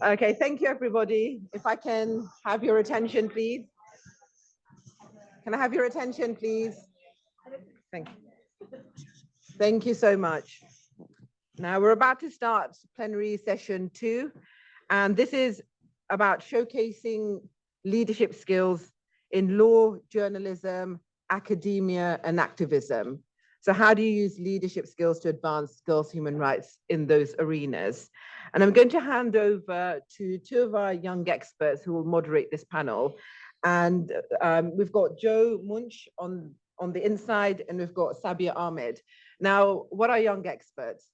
Okay, thank you, everybody. If I can have your attention, please. Can I have your attention, please? Thank you. Thank you so much. Now we're about to start plenary session 2, and this is about showcasing leadership skills in law, journalism, academia, and activism. So how do you use leadership skills to advance girls' human rights in those arenas? And I'm going to hand over to 2 of our young experts who will moderate this panel. And we've got Joe Munch on the inside, and we've got Sabia Ahmed. Now, what are young experts?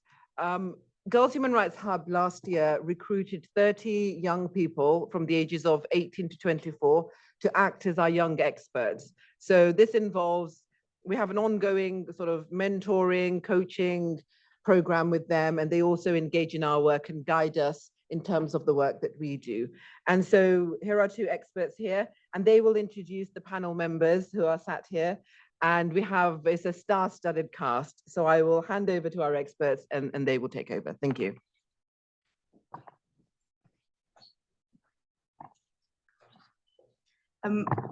Girls' Human Rights Hub last year recruited 30 young people from the ages of 18 to 24 to act as our young experts. So this involves, we have an ongoing sort of mentoring, coaching program with them, and they also engage in our work and guide us in terms of the work that we do. And so here are 2 experts here, and they will introduce the panel members who are sat here. And we have, it's a star-studded cast. So I will hand over to our experts and they will take over. Thank you.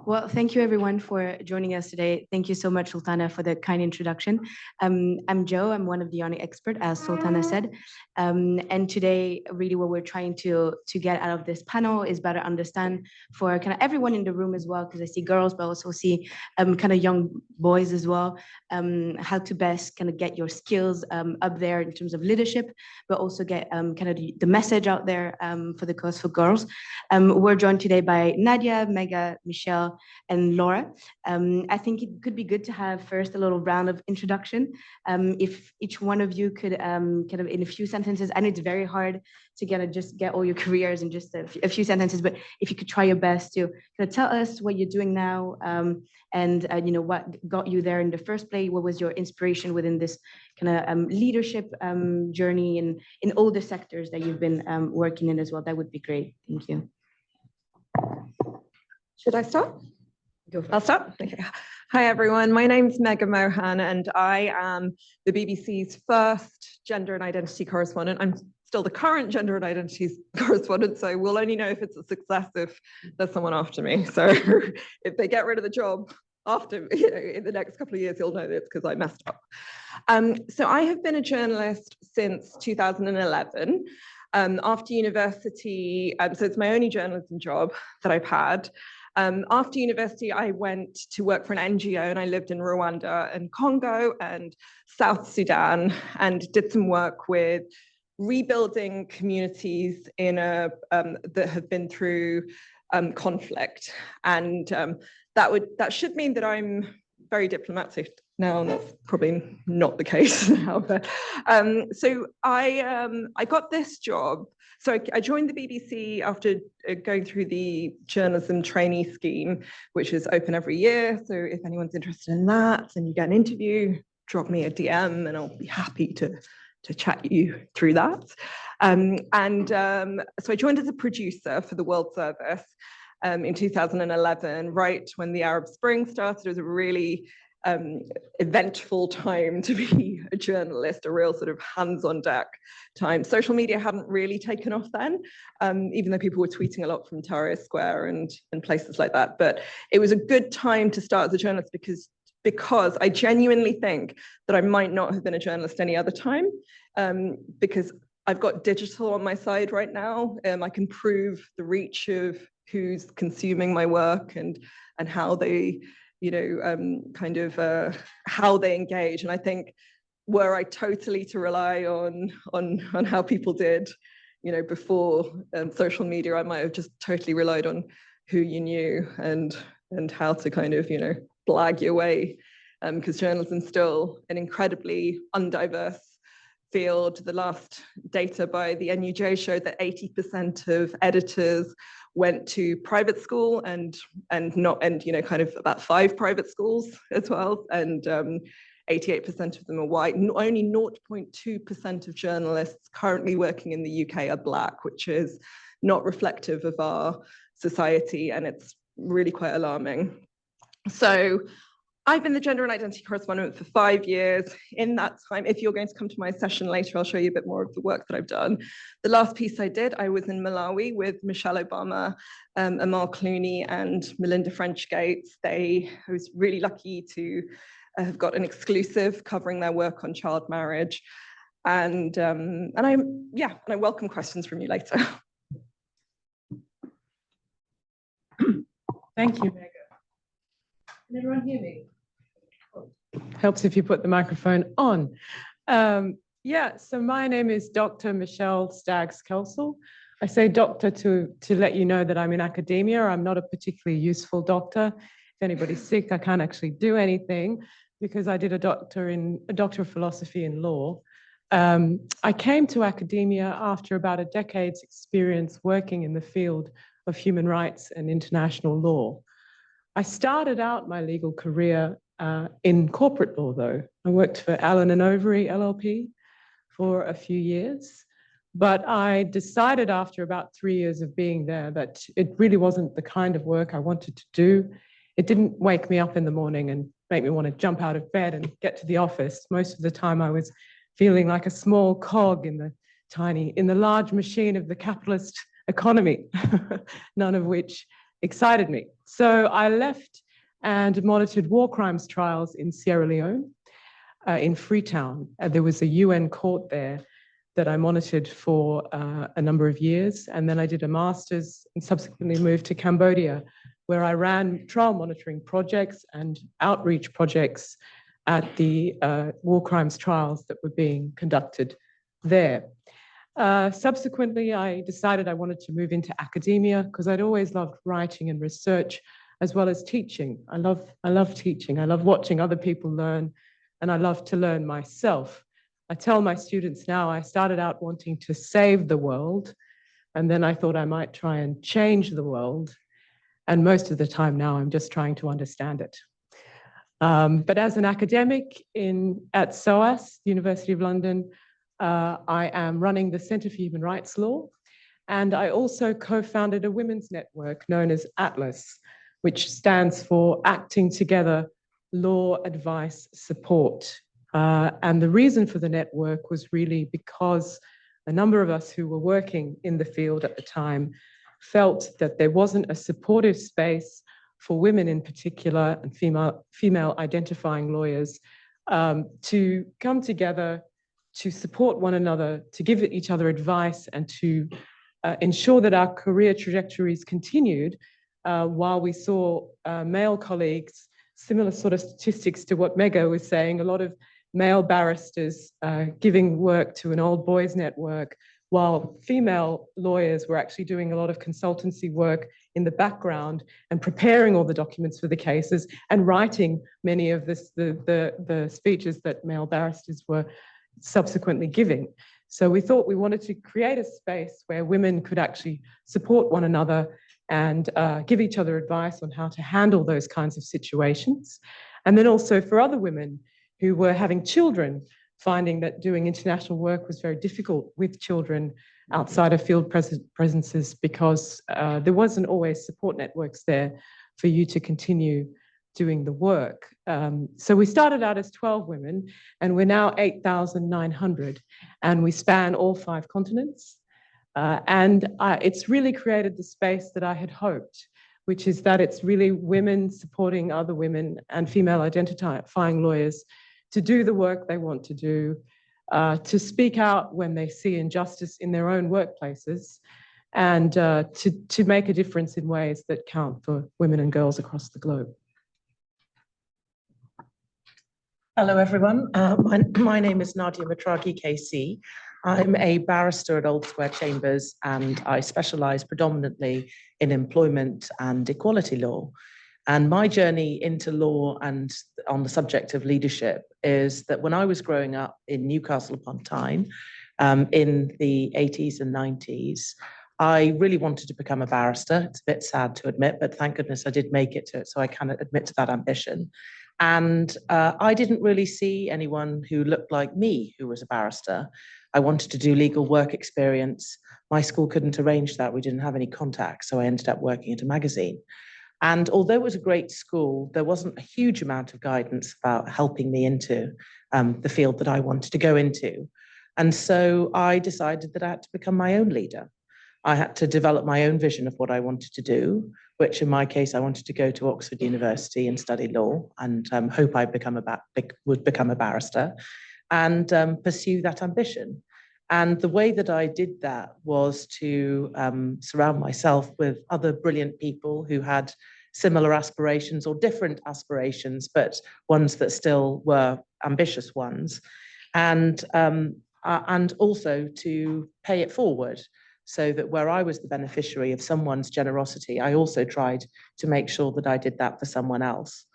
Well, thank you everyone for joining us today. Thank you so much, Sultana, for the kind introduction. I'm Jo, I'm one of the young experts, as Sultana said. And today, really what we're trying to get out of this panel is better understand for kind of everyone in the room as well, because I see girls, but also see kind of young boys as well, how to best kind of get your skills up there in terms of leadership, but also get kind of the message out there for the cause for girls. We're joined today by Nadia, Mega, Michelle, and Laura. I think it could be good to have first a little round of introduction. If each one of you could kind of in a few sentences, I know it's very hard to kind of just get all your careers in just a few sentences, but if you could try your best to kind of tell us what you're doing now, and you know, what got you there in the first place, what was your inspiration within this kind of leadership journey and in all the sectors that you've been working in as well, that would be great. Thank you. Should I start? I'll start. Okay. Hi, everyone. My name's Mega Mohan, and I am the BBC's first gender and identity correspondent. I'm still the current gender and identities correspondent, so we'll only know if it's a success if there's someone after me. So if they get rid of the job after, you know, in the next couple of years, you'll know it's because I messed up. So I have been a journalist since 2011. After university, so it's my only journalism job that I've had. After university, I went to work for an NGO, and I lived in Rwanda and Congo and South Sudan, and did some work with rebuilding communities in that have been through conflict. And that should mean that I'm very diplomatic now, and that's probably not the case now. But so I got this job. So I joined the BBC after going through the journalism trainee scheme, which is open every year. So if anyone's interested in that and you get an interview, drop me a DM and I'll be happy to chat you through that. So I joined as a producer for the World Service in 2011, right when the Arab Spring started. It was a really eventful time to be a journalist, a real sort of hands-on deck time. Social media hadn't really taken off then, even though people were tweeting a lot from Tahrir Square and places like that. But it was a good time to start as a journalist because I genuinely think that I might not have been a journalist any other time, because I've got digital on my side right now. I can prove the reach of who's consuming my work and how they, you know, kind of how they engage. And I think were I totally to rely on how people did, you know, before social media, I might have just totally relied on who you knew and how to kind of, you know, blag your way, because journalism's still an incredibly undiverse field. The last data by the NUJ showed that 80% of editors went to private school and you know, kind of about 5 private schools as well, and 88% of them are white. Only 0.2% of journalists currently working in the UK are Black, which is not reflective of our society, and it's really quite alarming. So I've been the gender and identity correspondent for 5 years. In that time, if you're going to come to my session later, I'll show you a bit more of the work that I've done. The last piece I did, I was in Malawi with Michelle Obama, Amal Clooney, and Melinda French-Gates. I was really lucky to have got an exclusive covering their work on child marriage. And I welcome questions from you later. Thank you, Megan. Can everyone hear me? Helps if you put the microphone on. So my name is Dr. Michelle Staggs-Kelsall. I say doctor to let you know that I'm in academia. I'm not a particularly useful doctor. If anybody's sick, I can't actually do anything because I did a doctor of philosophy in law. I came to academia after about a decade's experience working in the field of human rights and international law. I started out my legal career in corporate law, though. I worked for Allen & Overy LLP for a few years, but I decided after about 3 years of being there that it really wasn't the kind of work I wanted to do. It didn't wake me up in the morning and make me want to jump out of bed and get to the office. Most of the time I was feeling like a small cog in the large machine of the capitalist economy, none of which excited me. So I left and monitored war crimes trials in Sierra Leone, in Freetown. There was a UN court there that I monitored for a number of years. And then I did a master's and subsequently moved to Cambodia, where I ran trial monitoring projects and outreach projects at the war crimes trials that were being conducted there. Subsequently, I decided I wanted to move into academia because I'd always loved writing and research, as well as teaching. I love teaching. I love watching other people learn, and I love to learn myself. I tell my students now, I started out wanting to save the world, and then I thought I might try and change the world. And most of the time now, I'm just trying to understand it. But as an academic at SOAS, University of London, I am running the Centre for Human Rights Law, and I also co-founded a women's network known as Atlas, which stands for Acting Together Law Advice Support. And the reason for the network was really because a number of us who were working in the field at the time felt that there wasn't a supportive space for women in particular and female identifying lawyers to come together, to support one another, to give each other advice, and to ensure that our career trajectories continued while we saw male colleagues, similar sort of statistics to what Mego was saying, a lot of male barristers giving work to an old boys network, while female lawyers were actually doing a lot of consultancy work in the background and preparing all the documents for the cases and writing many of the speeches that male barristers were subsequently giving. So we thought we wanted to create a space where women could actually support one another and give each other advice on how to handle those kinds of situations. And then also for other women who were having children, finding that doing international work was very difficult with children outside of field presences because there wasn't always support networks there for you to continue doing the work. So we started out as 12 women, and we're now 8,900, and we span all 5 continents. It's really created the space that I had hoped, which is that it's really women supporting other women and female identifying lawyers to do the work they want to do, to speak out when they see injustice in their own workplaces, and to make a difference in ways that count for women and girls across the globe. Hello, everyone. My name is Nadia Motraghi, KC. I'm a barrister at Old Square Chambers, and I specialise predominantly in employment and equality law. And my journey into law and on the subject of leadership is that when I was growing up in Newcastle upon Tyne in the 80s and 90s, I really wanted to become a barrister. It's a bit sad to admit, but thank goodness I did make it to it, so I can admit to that ambition. And I didn't really see anyone who looked like me who was a barrister. I wanted to do legal work experience. My school couldn't arrange that. We didn't have any contacts, so I ended up working at a magazine. And although it was a great school, there wasn't a huge amount of guidance about helping me into the field that I wanted to go into. And so I decided that I had to become my own leader. I had to develop my own vision of what I wanted to do, which in my case, I wanted to go to Oxford University and study law and hope I would become a barrister and pursue that ambition. And the way that I did that was to surround myself with other brilliant people who had similar aspirations or different aspirations, but ones that still were ambitious ones. And also to pay it forward, so that where I was the beneficiary of someone's generosity, I also tried to make sure that I did that for someone else.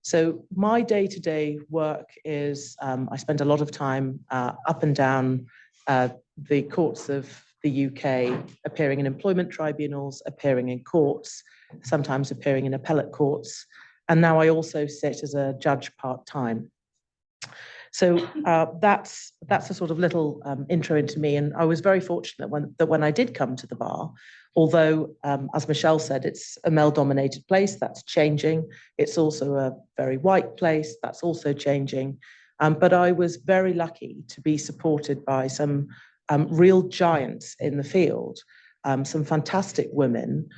So my day-to-day work is, I spend a lot of time up and down the courts of the UK, appearing in employment tribunals, appearing in courts, sometimes appearing in appellate courts. And now I also sit as a judge part-time. So that's a sort of little intro into me. And I was very fortunate that when I did come to the bar, although, as Michelle said, it's a male-dominated place, that's changing. It's also a very white place, that's also changing. But I was very lucky to be supported by some real giants in the field, some fantastic women.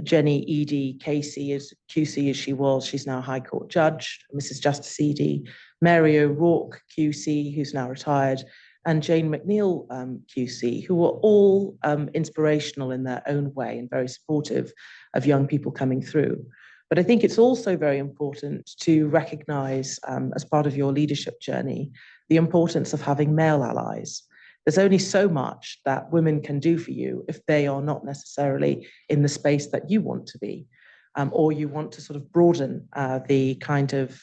Jenny Eadie Casey, as QC as she was, she's now a High Court judge, Mrs. Justice Eadie, Mary O'Rourke QC, who's now retired, and Jane McNeil QC, who were all inspirational in their own way and very supportive of young people coming through. But I think it's also very important to recognise, as part of your leadership journey, the importance of having male allies. There's only so much that women can do for you if they are not necessarily in the space that you want to be, or you want to sort of broaden the kind of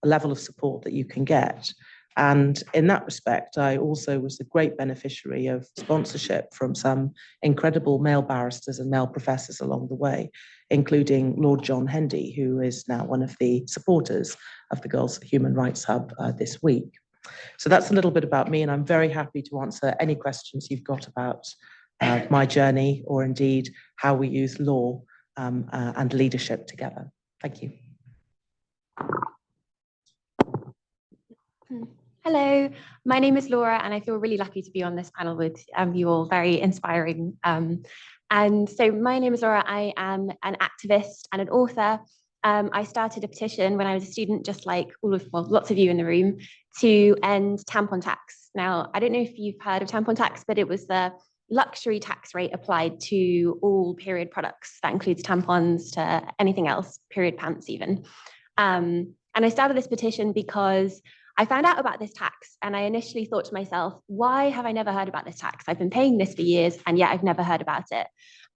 level of support that you can get. And in that respect, I also was a great beneficiary of sponsorship from some incredible male barristers and male professors along the way, including Lord John Hendy, who is now one of the supporters of the Girls Human Rights Hub this week. So that's a little bit about me, and I'm very happy to answer any questions you've got about my journey, or indeed how we use law and leadership together. Thank you. Hello, my name is Laura, and I feel really lucky to be on this panel with you all, very inspiring. And so my name is Laura, I am an activist and an author. I started a petition when I was a student, just like lots of you in the room, to end tampon tax. Now, I don't know if you've heard of tampon tax, but it was the luxury tax rate applied to all period products. That includes tampons to anything else, period pants even. And I started this petition because I found out about this tax, and I initially thought to myself, why have I never heard about this tax? I've been paying this for years, and yet I've never heard about it.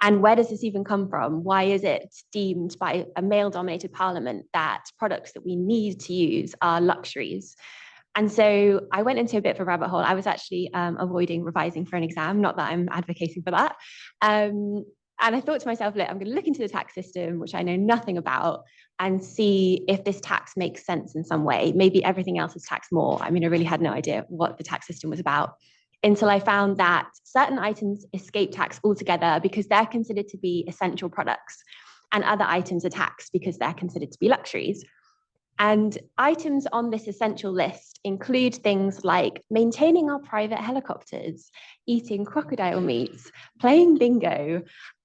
And where does this even come from? Why is it deemed by a male-dominated parliament that products that we need to use are luxuries? And so I went into a bit of a rabbit hole. I was actually avoiding revising for an exam, not that I'm advocating for that. And I thought to myself, look, I'm going to look into the tax system, which I know nothing about, and see if this tax makes sense in some way. Maybe everything else is taxed more. I mean, I really had no idea what the tax system was about until I found that certain items escape tax altogether because they're considered to be essential products, and other items are taxed because they're considered to be luxuries. And items on this essential list include things like maintaining our private helicopters, eating crocodile meats, playing bingo,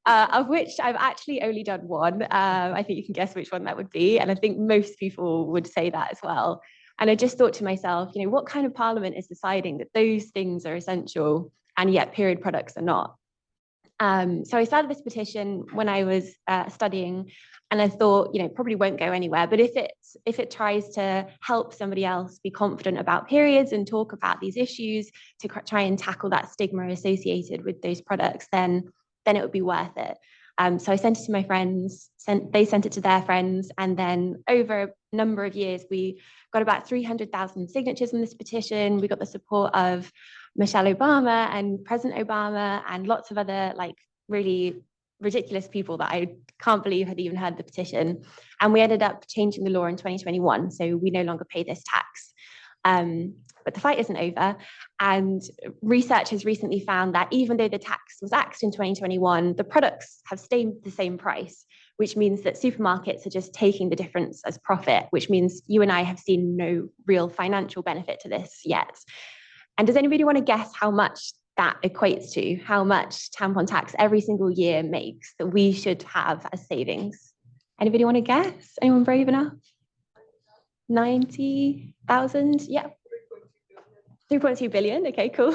of which I've actually only done one. I think you can guess which one that would be. And I think most people would say that as well. And I just thought to myself, you know, what kind of parliament is deciding that those things are essential and yet period products are not? So I started this petition when I was studying, and I thought, you know, probably won't go anywhere. But if it tries to help somebody else be confident about periods and talk about these issues to try and tackle that stigma associated with those products, then it would be worth it. So I sent it to my friends, they sent it to their friends, and then over a number of years, we got about 300,000 signatures in this petition. We got the support of Michelle Obama and President Obama and lots of other like really ridiculous people that I can't believe had even heard the petition. And we ended up changing the law in 2021, so we no longer pay this tax. But the fight isn't over, and research has recently found that even though the tax was axed in 2021, the products have stayed the same price, which means that supermarkets are just taking the difference as profit, which means you and I have seen no real financial benefit to this yet. And does anybody want to guess how much that equates to, how much tampon tax every single year makes that we should have as savings? Anybody want to guess? Anyone brave enough? 90,000? Yeah. 3.2 billion. Okay, cool.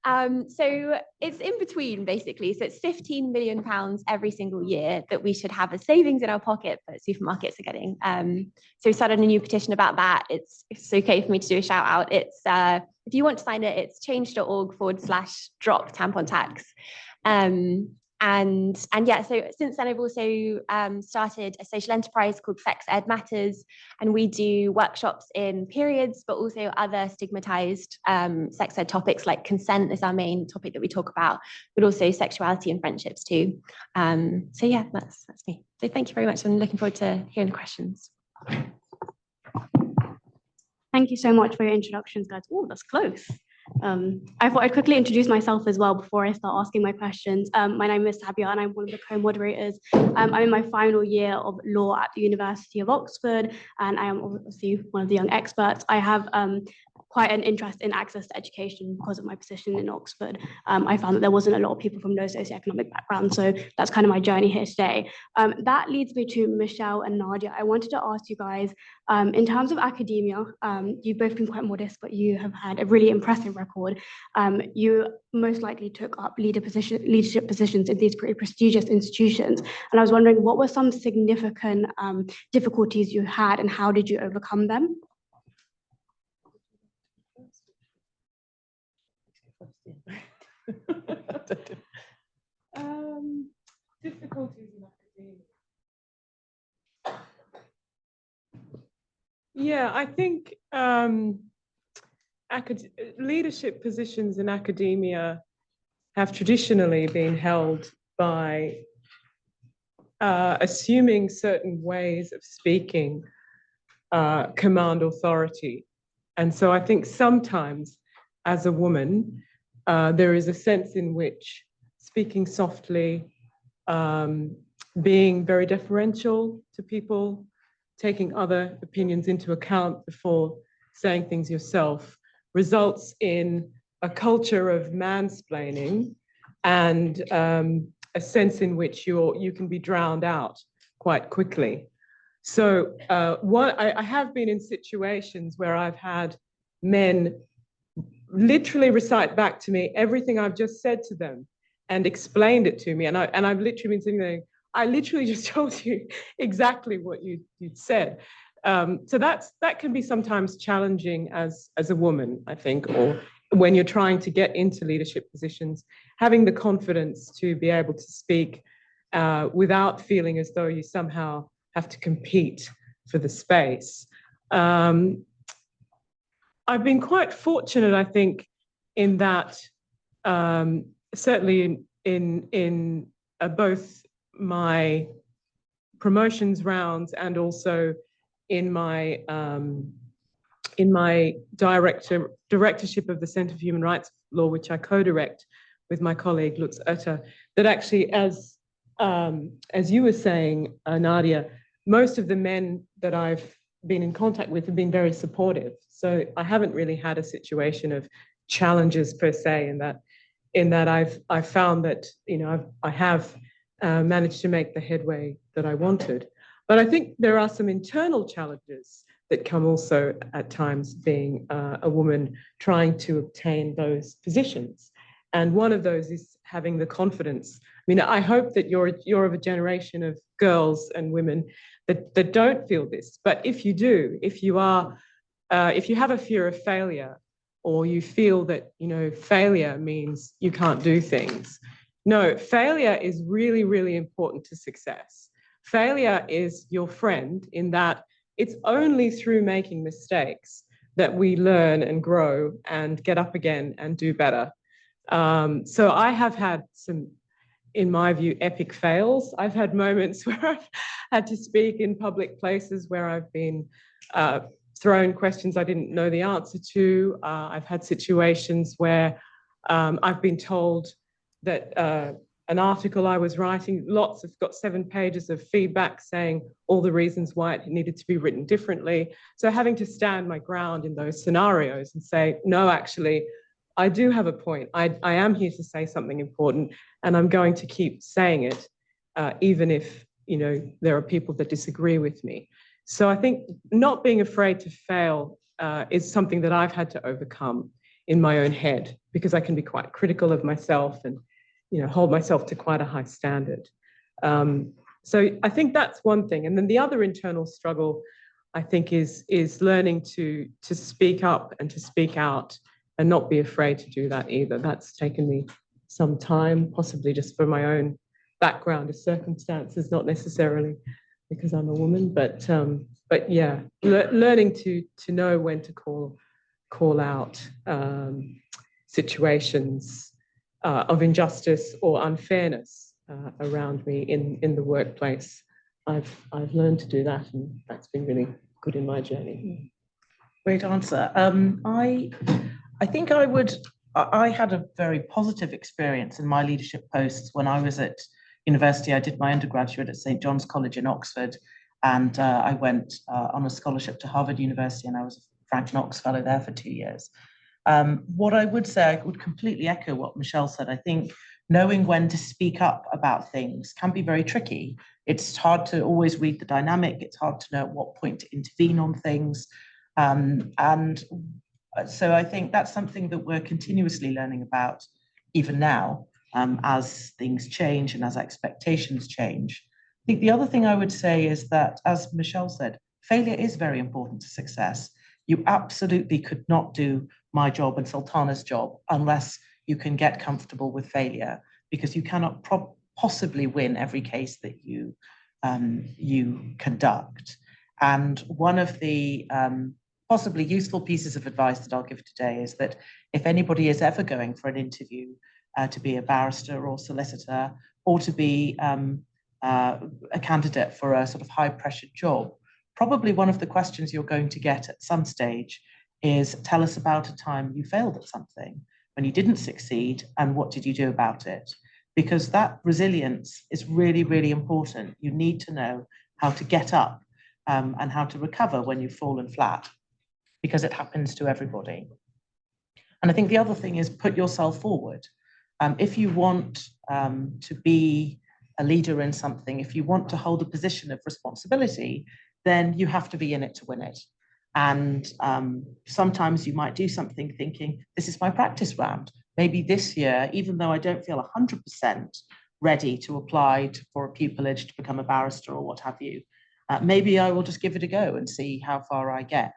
So it's in between, basically. So it's £15 million every single year that we should have as savings in our pocket that supermarkets are getting. So we started a new petition about that. It's okay for me to do a shout out. It's if you want to sign it, it's change.org/drop tampon tax. And yeah, so since then I've also started a social enterprise called Sex Ed Matters, and we do workshops in periods, but also other stigmatized sex ed topics like consent is our main topic that we talk about, but also sexuality and friendships too. So yeah, that's me. So thank you very much. I'm looking forward to hearing the questions. Thank you so much for your introductions, guys. Oh, that's close. I thought I'd quickly introduce myself as well before I start asking my questions. My name is Nadia and I'm one of the co-moderators. I'm in my final year of law at the University of Oxford, and I am obviously one of the young experts. I have quite an interest in access to education because of my position in Oxford. I found that there wasn't a lot of people from no socioeconomic background, so that's kind of my journey here today. That leads me to Michelle and Nadia. I wanted to ask you guys, in terms of academia, you've both been quite modest, but you have had a really impressive record. You most likely took up leadership positions in these pretty prestigious institutions. And I was wondering, what were some significant difficulties you had and how did you overcome them? Difficulties in academia. Yeah, I think leadership positions in academia have traditionally been held by assuming certain ways of speaking command authority. And so I think sometimes as a woman, there is a sense in which speaking softly, being very deferential to people, taking other opinions into account before saying things yourself, results in a culture of mansplaining and a sense in which you can be drowned out quite quickly. So I have been in situations where I've had men literally recite back to me everything I've just said to them and explained it to me. And I've literally been sitting there, I literally just told you exactly what you'd said. So that can be sometimes challenging as a woman, I think, or when you're trying to get into leadership positions, having the confidence to be able to speak without feeling as though you somehow have to compete for the space. I've been quite fortunate, I think, in that certainly in both my promotions rounds and also in my directorship of the Centre for Human Rights Law, which I co-direct with my colleague Lux Utter, that actually, as you were saying, Nadia, most of the men that I've been in contact with have been very supportive. So I haven't really had a situation of challenges per se, in that I've found that I have managed to make the headway that I wanted. But I think there are some internal challenges that come also at times being a woman trying to obtain those positions. And one of those is having the confidence. I mean, I hope that you're of a generation of girls and women that don't feel this. But if you do, if you have a fear of failure, or you feel that failure means you can't do things, no, failure is really, really important to success. Failure is your friend in that it's only through making mistakes that we learn and grow and get up again and do better. So I have had some, in my view, epic fails. I've had moments where I've had to speak in public places where I've been thrown questions I didn't know the answer to. I've had situations where I've been told that an article I was writing, got 7 pages of feedback saying all the reasons why it needed to be written differently. So having to stand my ground in those scenarios and say, no, actually, I do have a point. I am here to say something important, and I'm going to keep saying it, even if, you know, there are people that disagree with me. So I think not being afraid to fail is something that I've had to overcome in my own head, because I can be quite critical of myself and, you know, hold myself to quite a high standard. So I think that's one thing. And then the other internal struggle, I think, is learning to speak up and to speak out and not be afraid to do that either. That's taken me some time, possibly just for my own background of circumstances, not necessarily because I'm a woman, but yeah, learning to know when to call out situations of injustice or unfairness around me in the workplace. I've learned to do that, and that's been really good in my journey. Great answer. I think I had a very positive experience in my leadership posts when I was at university. I did my undergraduate at St. John's College in Oxford, and I went on a scholarship to Harvard University, and I was a Frank Knox Fellow there for 2 years. What I would say, I would completely echo what Michelle said. I think knowing when to speak up about things can be very tricky. It's hard to always read the dynamic. It's hard to know at what point to intervene on things. And so I think that's something that we're continuously learning about even now, as things change and as expectations change. I think the other thing I would say is that, as Michelle said, failure is very important to success. You absolutely could not do my job and Sultana's job unless you can get comfortable with failure, because you cannot possibly win every case that you conduct. And one of the possibly useful pieces of advice that I'll give today is that if anybody is ever going for an interview to be a barrister or solicitor, or to be a candidate for a sort of high-pressure job, probably one of the questions you're going to get at some stage is, tell us about a time you failed at something, when you didn't succeed, and what did you do about it? Because that resilience is really, really important. You need to know how to get up and how to recover when you've fallen flat, because it happens to everybody. And I think the other thing is, put yourself forward. If you want to be a leader in something, if you want to hold a position of responsibility, then you have to be in it to win it. And sometimes you might do something thinking, this is my practice round. Maybe this year, even though I don't feel 100% ready to apply for a pupillage to become a barrister or what have you, maybe I will just give it a go and see how far I get.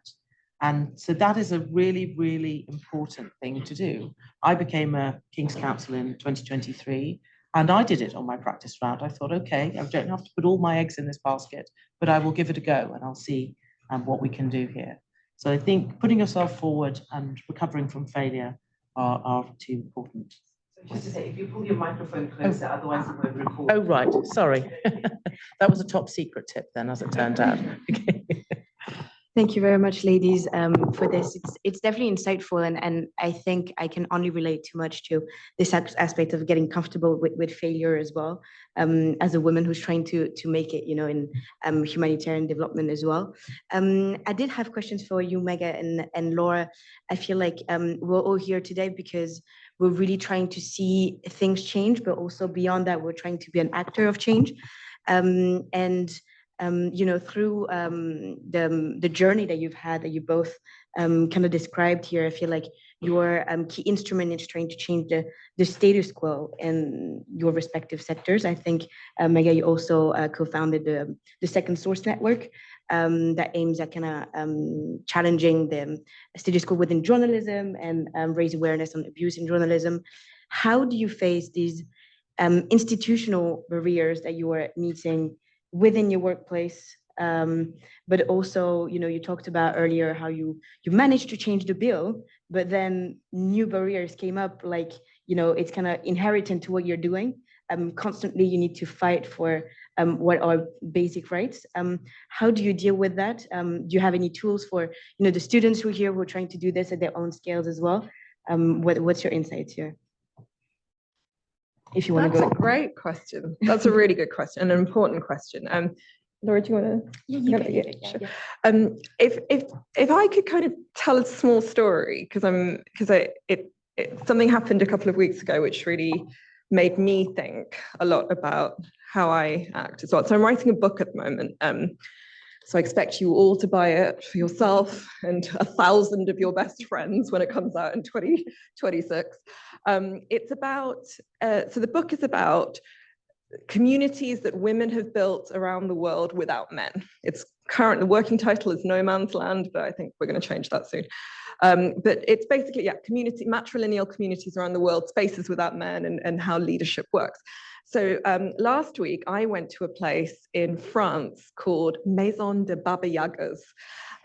And so that is a really, really important thing to do. I became a King's Counsel in 2023, and I did it on my practice round. I thought, okay, I don't have to put all my eggs in this basket, but I will give it a go and I'll see what we can do here. So I think putting yourself forward and recovering from failure are two important. So just to say, if you pull your microphone closer, otherwise it won't record. Oh, right, sorry. That was a top secret tip then, as it turned out. Okay. Thank you very much, ladies, for this. It's definitely insightful, and I think I can only relate too much to this aspect of getting comfortable with failure as well, as a woman who's trying to make it, you know, in humanitarian development as well. I did have questions for you, Mega and Laura. I feel like we're all here today because we're really trying to see things change, but also beyond that, we're trying to be an actor of change. You know, through the journey that you've had, that you both kind of described here, I feel like your key instrument is trying to change the status quo in your respective sectors. I think, Mega, you also co-founded the Second Source Network that aims at kind of challenging the status quo within journalism and raise awareness on abuse in journalism. How do you face these institutional barriers that you are meeting within your workplace, but also, you know, you talked about earlier how you managed to change the bill, but then new barriers came up, like, you know, it's kind of inherent to what you're doing. Constantly, you need to fight for what are basic rights. How do you deal with that? Do you have any tools for, you know, the students who are here who are trying to do this at their own scales as well? What's your insights here? if you want to That's go. a great question. That's a really good question, and an important question. Laura, do you want to? If I could kind of tell a small story, because something happened a couple of weeks ago which really made me think a lot about how I act as well. So I'm writing a book at the moment. So I expect you all to buy it for yourself and 1,000 of your best friends when it comes out in 2026. It's about, so the book is about communities that women have built around the world without men. It's current, the working title is No Man's Land, but I think we're going to change that soon. But it's basically, matrilineal communities around the world, spaces without men, and how leadership works. So last week, I went to a place in France called Maison de Baba Yagas.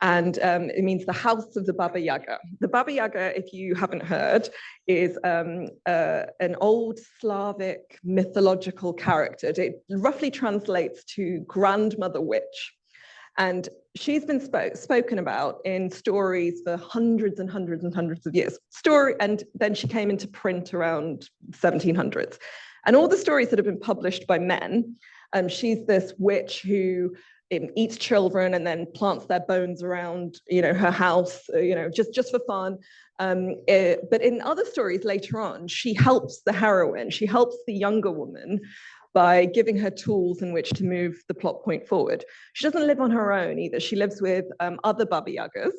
And it means the house of the Baba Yaga. The Baba Yaga, if you haven't heard, is an old Slavic mythological character. It roughly translates to grandmother witch. And she's been spoken about in stories for hundreds and hundreds and hundreds of years. And then she came into print around 1700s. And all the stories that have been published by men, she's this witch who eats children and then plants their bones around, her house, just for fun. But in other stories later on, she helps the heroine, she helps the younger woman by giving her tools in which to move the plot point forward. She doesn't live on her own either. She lives with other Baba Yagas,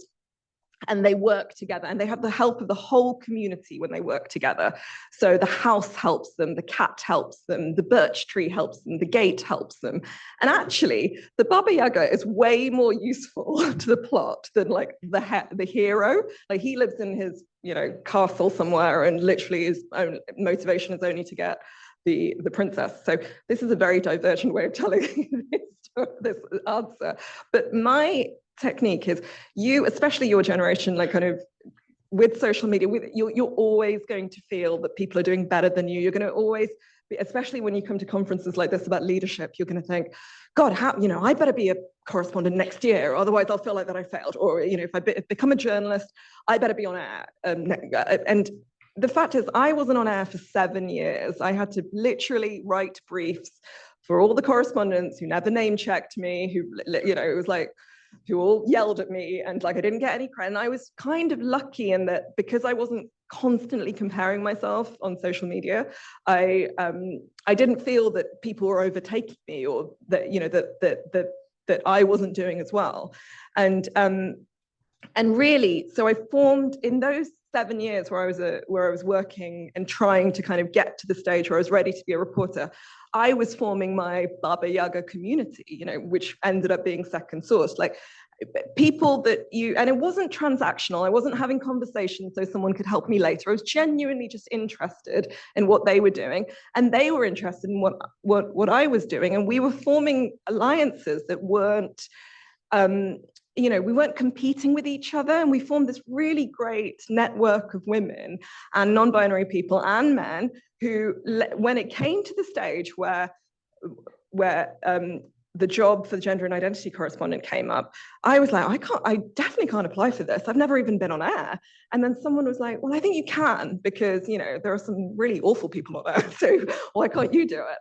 and they work together, and they have the help of the whole community when they work together. So the house helps them, the cat helps them, the birch tree helps them, the gate helps them. And actually, the Baba Yaga is way more useful to the plot than like the hero. Like he lives in his, castle somewhere, and literally his own motivation is only to get the princess. So this is a very divergent way of telling this answer. But my technique is, especially your generation, like kind of with social media, you're always going to feel that people are doing better than you. You're going to always be, especially when you come to conferences like this about leadership, you're going to think, God, I better be a correspondent next year, otherwise I'll feel like that I failed. Or, if I become a journalist, I better be on air. And the fact is, I wasn't on air for 7 years. I had to literally write briefs for all the correspondents who never name checked me, who, it was like, who all yelled at me, and like I didn't get any credit. And I was kind of lucky in that, because I wasn't constantly comparing myself on social media, I didn't feel that people were overtaking me, or that that I wasn't doing as well. And really, so I formed in those 7 years where I was working and trying to kind of get to the stage where I was ready to be a reporter, I was forming my Baba Yaga community, which ended up being second source. Like people that and it wasn't transactional. I wasn't having conversations so someone could help me later. I was genuinely just interested in what they were doing, and they were interested in what I was doing. And we were forming alliances that weren't, we weren't competing with each other, and we formed this really great network of women and non-binary people and men who, when it came to the stage where the job for the gender and identity correspondent came up, I was like, I definitely can't apply for this. I've never even been on air. And then someone was like, well, I think you can, because, there are some really awful people on air. So why can't you do it?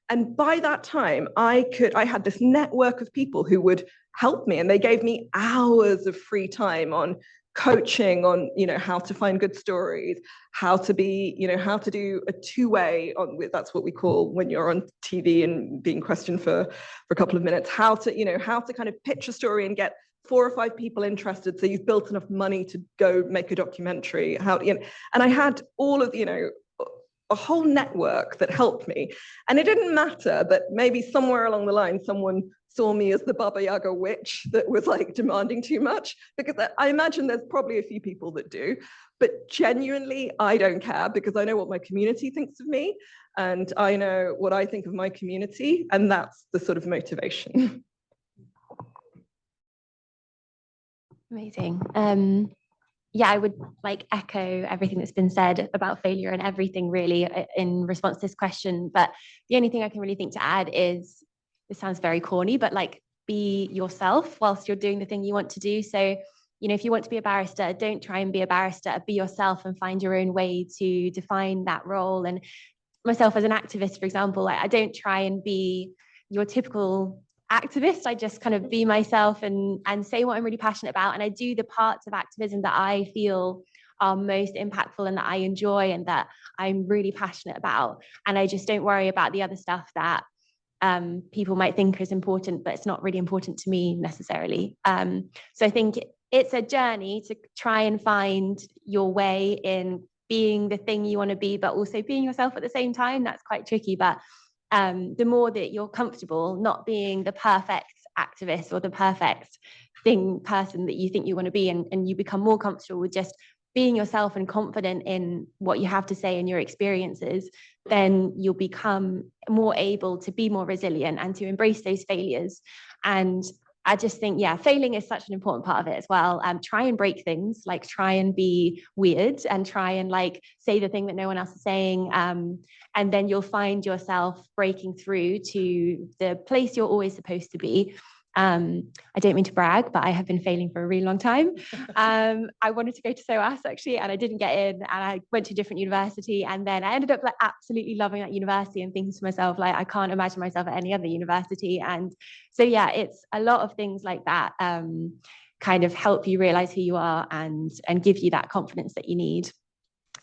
And by that time, I had this network of people who would help me, and they gave me hours of free time on coaching on, how to find good stories, how to do a two-way that's what we call when you're on TV and being questioned for a couple of minutes, how to kind of pitch a story and get 4 or 5 people interested, so you've built enough money to go make a documentary. And I had all of, a whole network that helped me. And it didn't matter that maybe somewhere along the line, someone saw me as the Baba Yaga witch that was like demanding too much, because I imagine there's probably a few people that do, but genuinely, I don't care, because I know what my community thinks of me, and I know what I think of my community, and that's the sort of motivation. Amazing. I would echo everything that's been said about failure and everything really in response to this question. But the only thing I can really think to add is, this sounds very corny, but be yourself whilst you're doing the thing you want to do. So, if you want to be a barrister, don't try and be a barrister, be yourself and find your own way to define that role. And myself as an activist, for example. Like, I don't try and be your typical activist. I just kind of be myself and say what I'm really passionate about. And I do the parts of activism that I feel are most impactful and that I enjoy and that I'm really passionate about. And I just don't worry about the other stuff that people might think is important, but it's not really important to me necessarily. So I think it's a journey to try and find your way in being the thing you want to be, but also being yourself at the same time. That's quite tricky, but the more that you're comfortable not being the perfect activist or the perfect person that you think you want to be, and you become more comfortable with just being yourself and confident in what you have to say and your experiences, then you'll become more able to be more resilient and to embrace those failures. And I just think, yeah, failing is such an important part of it as well. Try and break things, like try and be weird and try and like say the thing that no one else is saying. And then you'll find yourself breaking through to the place you're always supposed to be. I don't mean to brag, but I have been failing for a really long time. I wanted to go to SOAS actually, and I didn't get in, and I went to a different university, and then I ended up like absolutely loving that university and thinking to myself, like, I can't imagine myself at any other university. And so, yeah, it's a lot of things like that kind of help you realize who you are and give you that confidence that you need.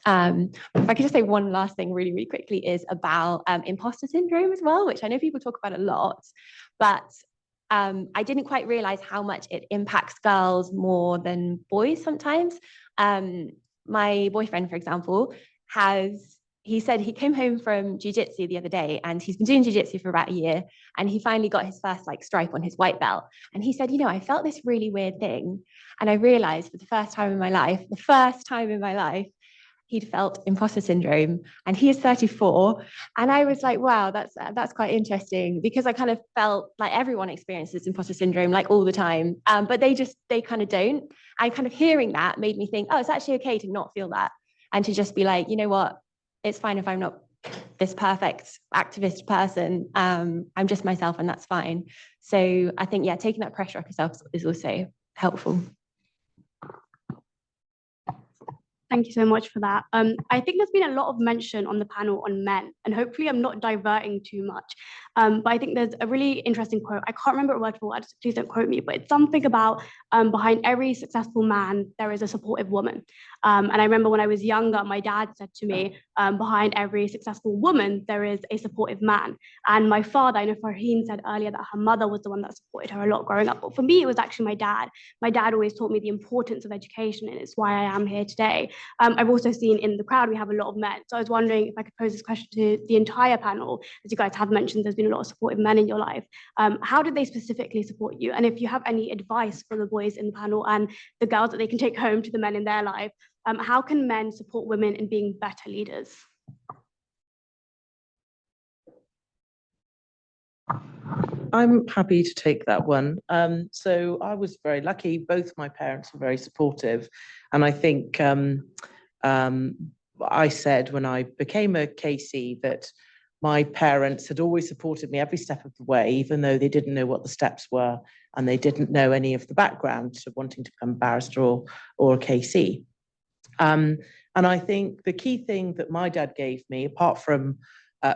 If I could just say one last thing really, really quickly is about imposter syndrome as well, which I know people talk about a lot, but I didn't quite realize how much it impacts girls more than boys sometimes. My boyfriend, for example, he said he came home from jiu-jitsu the other day, and he's been doing jiu-jitsu for about a year, and he finally got his first like stripe on his white belt. And he said, you know, I felt this really weird thing, and I realized for the first time in my life, he'd felt imposter syndrome, and he is 34. And I was like, wow, that's quite interesting, because I kind of felt like everyone experiences imposter syndrome like all the time, but they kind of don't. And kind of hearing that made me think, oh, it's actually okay to not feel that, and to just be like, you know what, it's fine if I'm not this perfect activist person. I'm just myself, and that's fine. So I think, yeah, taking that pressure off yourself is also helpful. Thank you so much for that. I think there's been a lot of mention on the panel on men, and hopefully I'm not diverting too much. But I think there's a really interesting quote. I can't remember it word for word, so please don't quote me, but it's something about behind every successful man, there is a supportive woman. And I remember when I was younger, my dad said to me, behind every successful woman, there is a supportive man. And my father, I know Farheen said earlier that her mother was the one that supported her a lot growing up. But for me, it was actually my dad. My dad always taught me the importance of education, and it's why I am here today. I've also seen in the crowd, we have a lot of men. So I was wondering if I could pose this question to the entire panel. As you guys have mentioned, there's been a lot of supportive men in your life. How did they specifically support you? And if you have any advice for the boys in the panel and the girls that they can take home to the men in their life, how can men support women in being better leaders? I'm happy to take that one. So I was very lucky. Both my parents were very supportive. And I think I said when I became a KC that my parents had always supported me every step of the way, even though they didn't know what the steps were and they didn't know any of the background to wanting to become a barrister or a KC. And I think the key thing that my dad gave me, apart from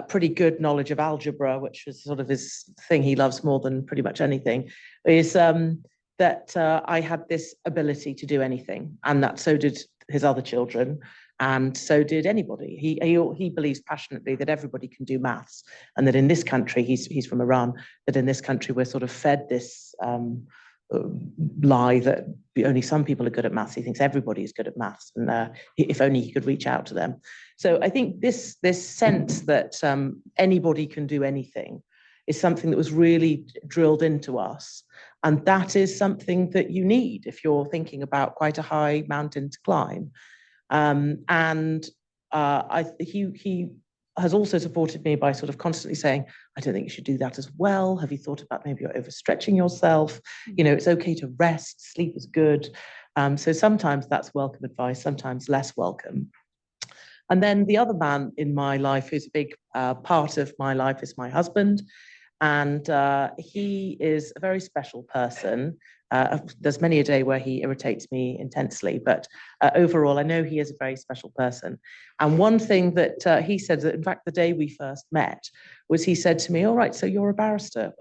pretty good knowledge of algebra, which was sort of his thing he loves more than pretty much anything, is that I had this ability to do anything, and that so did his other children, and so did anybody. He believes passionately that everybody can do maths, and that in this country, he's from Iran, that in this country we're sort of fed this lie that only some people are good at maths. He thinks everybody is good at maths, and if only he could reach out to them. So I think this sense that anybody can do anything is something that was really drilled into us, and that is something that you need if you're thinking about quite a high mountain to climb. He has also supported me by sort of constantly saying, I don't think you should do that as well. Have you thought about maybe you're overstretching yourself? You know, it's okay to rest, sleep is good. So sometimes that's welcome advice, sometimes less welcome. And then the other man in my life who's a big part of my life is my husband. And he is a very special person. There's many a day where he irritates me intensely, but overall, I know he is a very special person. And one thing that he said, that in fact, the day we first met, was he said to me, all right, so you're a barrister.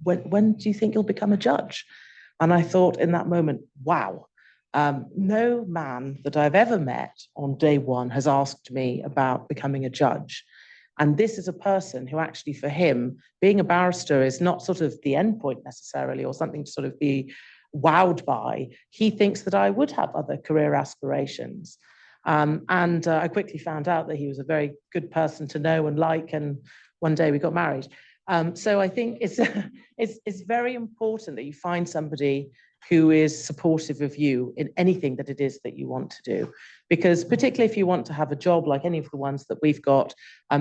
When do you think you'll become a judge? And I thought in that moment, wow, no man that I've ever met on day one has asked me about becoming a judge. And this is a person who actually, for him, being a barrister is not sort of the end point necessarily, or something to sort of be wowed by. He thinks that I would have other career aspirations. And I quickly found out that he was a very good person to know and like, and one day we got married. So I think it's very important that you find somebody who is supportive of you in anything that it is that you want to do. Because particularly if you want to have a job like any of the ones that we've got,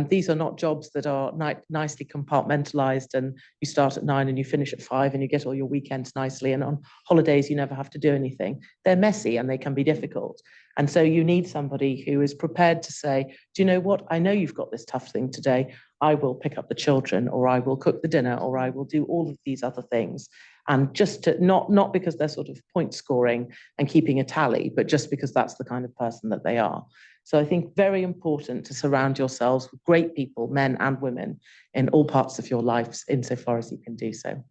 these are not jobs that are nicely compartmentalized and you start at 9 and you finish at 5 and you get all your weekends nicely, and on holidays you never have to do anything. They're messy and they can be difficult. And so you need somebody who is prepared to say, do you know what? I know you've got this tough thing today. I will pick up the children, or I will cook the dinner, or I will do all of these other things. And just to not because they're sort of point scoring and keeping a tally, but just because that's the kind of person that they are. So I think very important to surround yourselves with great people, men and women, in all parts of your lives, insofar as you can do so.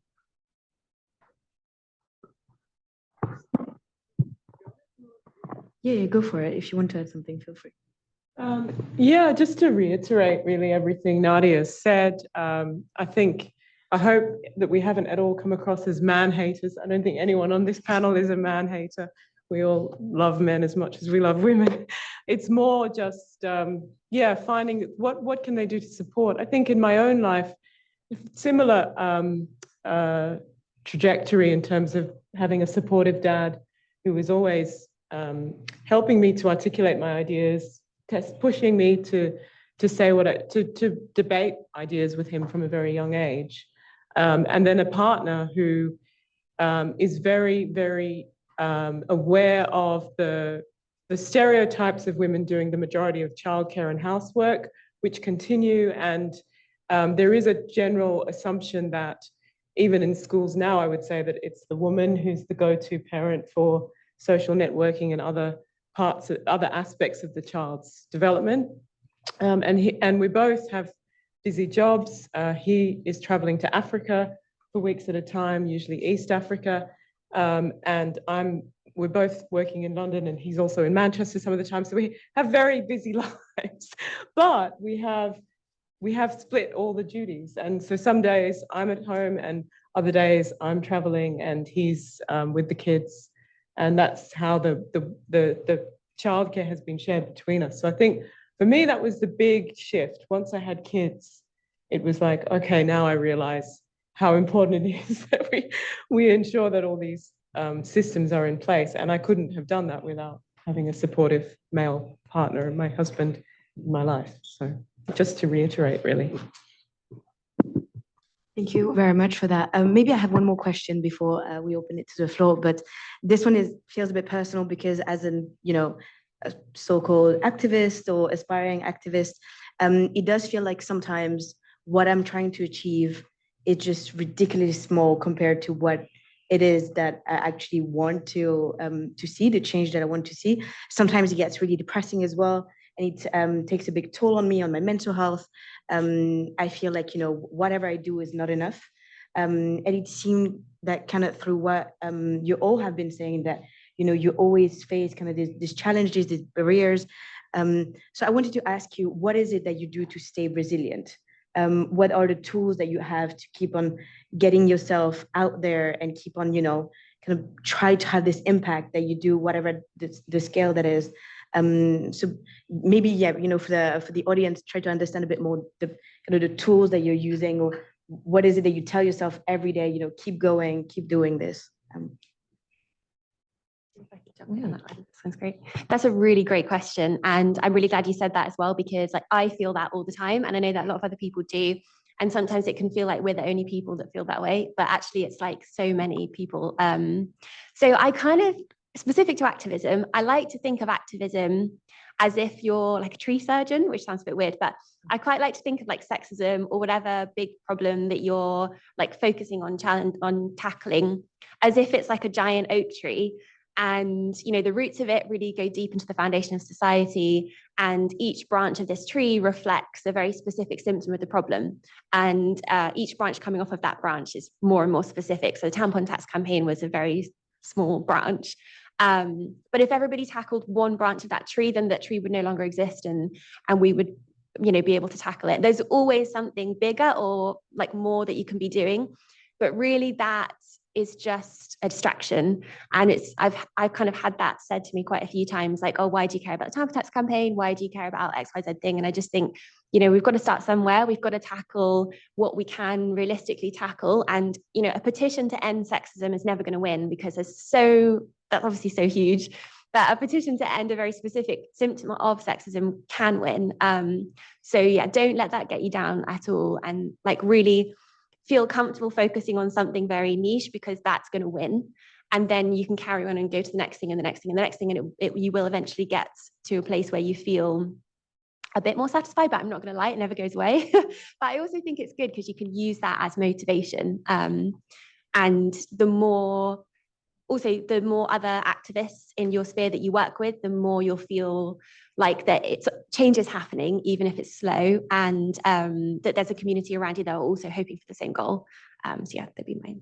Yeah, go for it. If you want to add something, feel free. Yeah, just to reiterate really everything Nadia said, I hope that we haven't at all come across as man haters. I don't think anyone on this panel is a man hater. We all love men as much as we love women. It's more just, finding what can they do to support. I think in my own life, similar trajectory in terms of having a supportive dad who was always helping me to articulate my ideas, pushing me to say to debate ideas with him from a very young age. And then a partner who is very, very aware of the stereotypes of women doing the majority of childcare and housework, which continue. And there is a general assumption that even in schools now, I would say that it's the woman who's the go-to parent for social networking and other aspects of the child's development. And we both have busy jobs. He is traveling to Africa for weeks at a time, usually East Africa. And we're both working in London, and he's also in Manchester some of the time. So we have very busy lives, but we have split all the duties. And so some days I'm at home and other days I'm traveling and he's with the kids. And that's how the childcare has been shared between us. So I think for me, that was the big shift. Once I had kids, it was like, okay, now I realize how important it is that we ensure that all these systems are in place. And I couldn't have done that without having a supportive male partner, my husband, in my life. So just to reiterate, really. Thank you very much for that. Maybe I have one more question before we open it to the floor, but this one feels a bit personal because as a so-called activist or aspiring activist, it does feel like sometimes what I'm trying to achieve is just ridiculously small compared to what it is that I actually want to see, the change that I want to see. Sometimes it gets really depressing as well, and it takes a big toll on me, on my mental health. I feel like, whatever I do is not enough. And it seemed that kind of through what you all have been saying, that, you always face kind of these challenges, these barriers. So I wanted to ask you, what is it that you do to stay resilient? What are the tools that you have to keep on getting yourself out there and keep on, kind of try to have this impact that you do, whatever the scale that is. So maybe, for the audience, try to understand a bit more the kind of the tools that you're using, or what is it that you tell yourself every day, keep going, keep doing this. Sounds great. That's a really great question. And I'm really glad you said that as well, because I feel that all the time. And I know that a lot of other people do. And sometimes it can feel like we're the only people that feel that way, but actually it's like so many people. So I kind of, specific to activism, I like to think of activism as if you're like a tree surgeon, which sounds a bit weird, but I quite like to think of like sexism or whatever big problem that you're like focusing on tackling as if it's like a giant oak tree. And, you know, the roots of it really go deep into the foundation of society. And each branch of this tree reflects a very specific symptom of the problem. And each branch coming off of that branch is more and more specific. So the tampon tax campaign was a very small branch. But if everybody tackled one branch of that tree, then that tree would no longer exist, and we would, you know, be able to tackle it. There's always something bigger or like more that you can be doing, but really that is just a distraction. And it's I've kind of had that said to me quite a few times, like, oh, why do you care about the tampon tax campaign? Why do you care about XYZ thing? And I just think, you know, we've got to start somewhere. We've got to tackle what we can realistically tackle. And, you know, a petition to end sexism is never going to win, because that's obviously so huge. But a petition to end a very specific symptom of sexism can win. So yeah, don't let that get you down at all. And like really feel comfortable focusing on something very niche, because that's going to win. And then you can carry on and go to the next thing and the next thing and the next thing. And you will eventually get to a place where you feel a bit more satisfied, but I'm not going to lie, it never goes away. But I also think it's good because you can use that as motivation. And the more other activists in your sphere that you work with, the more you'll feel like that change is happening, even if it's slow, and that there's a community around you that are also hoping for the same goal. So yeah, that'd be mine.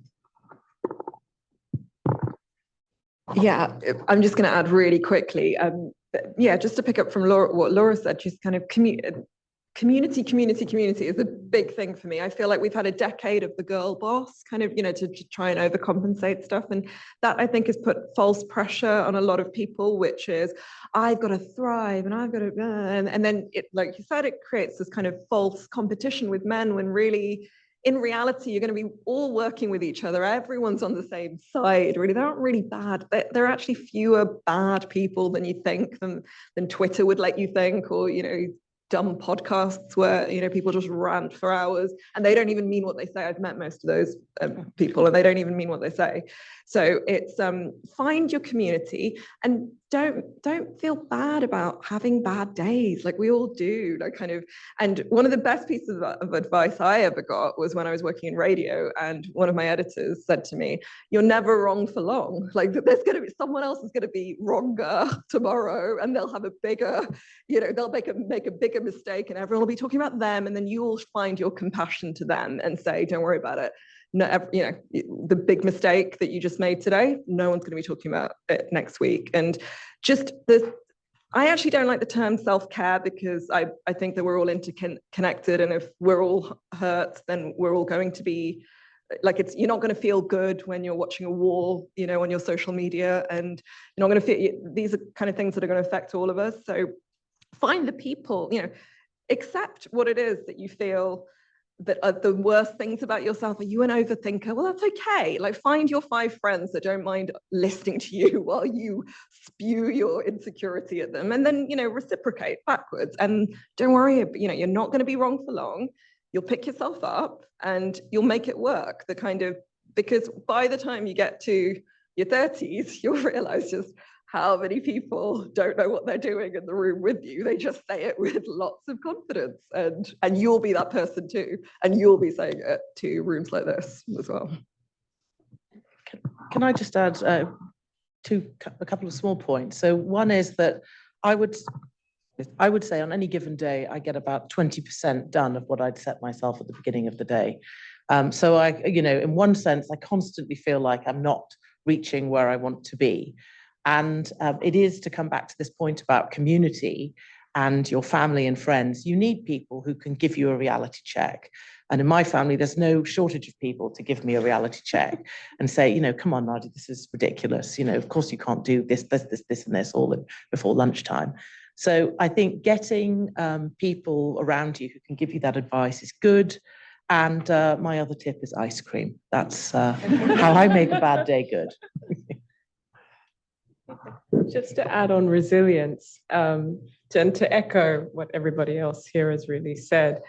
Yeah, I'm just going to add really quickly. Yeah, just to pick up from what Laura said, just kind of community is a big thing for me. I feel like we've had a decade of the girl boss kind of, you know, to try and overcompensate stuff. And that, I think, has put false pressure on a lot of people, which is, I've got to thrive and I've got to, and then it, like you said, it creates this kind of false competition with men, when really, in reality, you're going to be all working with each other. Everyone's on the same side, really. They're not really bad. There are actually fewer bad people than you think, than Twitter would let you think, or, you know, dumb podcasts where, you know, people just rant for hours and they don't even mean what they say. I've met most of those people and they don't even mean what they say. So it's find your community and don't feel bad about having bad days. Like we all do, like kind of. And one of the best pieces of advice I ever got was when I was working in radio, and one of my editors said to me, "You're never wrong for long. Like there's going to be someone else is going to be wronger tomorrow, and they'll have a bigger, you know, they'll make a bigger mistake, and everyone will be talking about them, and then you will find your compassion to them and say, don't worry about it. No, you know, the big mistake that you just made today, no one's going to be talking about it next week." And just I actually don't like the term self-care, because I think that we're all interconnected, and if we're all hurt, then we're all going to be like, you're not going to feel good when you're watching a war, you know, on your social media, and you're not going to feel, these are kind of things that are going to affect all of us. So find the people, you know, accept what it is that you feel that are the worst things about yourself. Are you an overthinker? Well, that's okay. Like find your 5 friends that don't mind listening to you while you spew your insecurity at them, and then, you know, reciprocate backwards. And don't worry, you know, you're not going to be wrong for long. You'll pick yourself up and you'll make it work. The kind of, because by the time you get to your 30s, you'll realize just how many people don't know what they're doing in the room with you. They just say it with lots of confidence, and you'll be that person too, and you'll be saying it to rooms like this as well. Can I just add a couple of small points? So one is that I would say on any given day, I get about 20% done of what I'd set myself at the beginning of the day. So I, you know, in one sense, I constantly feel like I'm not reaching where I want to be. And it is, to come back to this point about community and your family and friends, you need people who can give you a reality check. And in my family, there's no shortage of people to give me a reality check and say, you know, come on, Nadia, this is ridiculous. You know, of course you can't do this, and this all before lunchtime. So I think getting people around you who can give you that advice is good. And my other tip is ice cream. That's how I make a bad day good. Just to add on resilience, and to echo what everybody else here has really said,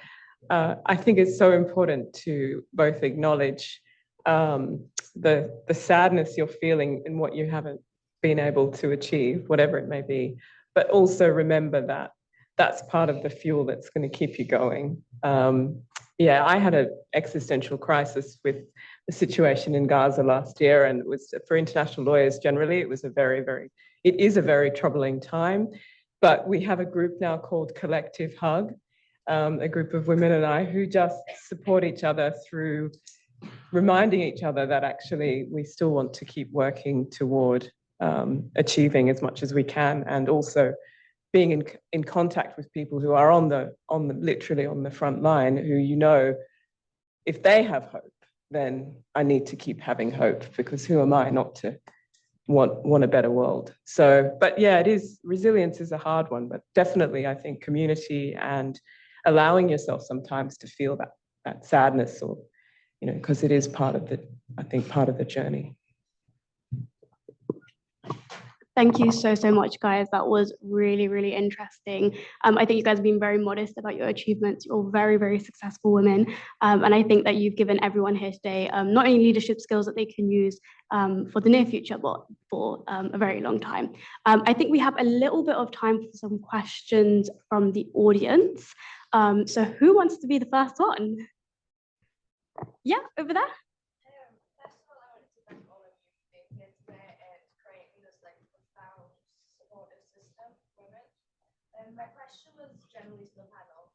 I think it's so important to both acknowledge the sadness you're feeling in what you haven't been able to achieve, whatever it may be, but also remember that that's part of the fuel that's going to keep you going. Yeah, I had an existential crisis with the situation in Gaza last year, and it was, for international lawyers generally, it was it is a very troubling time. But we have a group now called Collective Hug, a group of women and I who just support each other through reminding each other that actually we still want to keep working toward achieving as much as we can, and also being in contact with people who are literally on the front line, who, you know, if they have hope, then I need to keep having hope, because who am I not to want a better world? So, but yeah, resilience is a hard one, but definitely I think community and allowing yourself sometimes to feel that sadness, or, you know, because it is part of the journey. Thank you so much, guys. That was really, really interesting. I think you guys have been very modest about your achievements. You're all very, very successful women. And I think that you've given everyone here today not only leadership skills that they can use for the near future, but for a very long time. I think we have a little bit of time for some questions from the audience. So who wants to be the first one? Yeah, over there. My question was generally to the panel.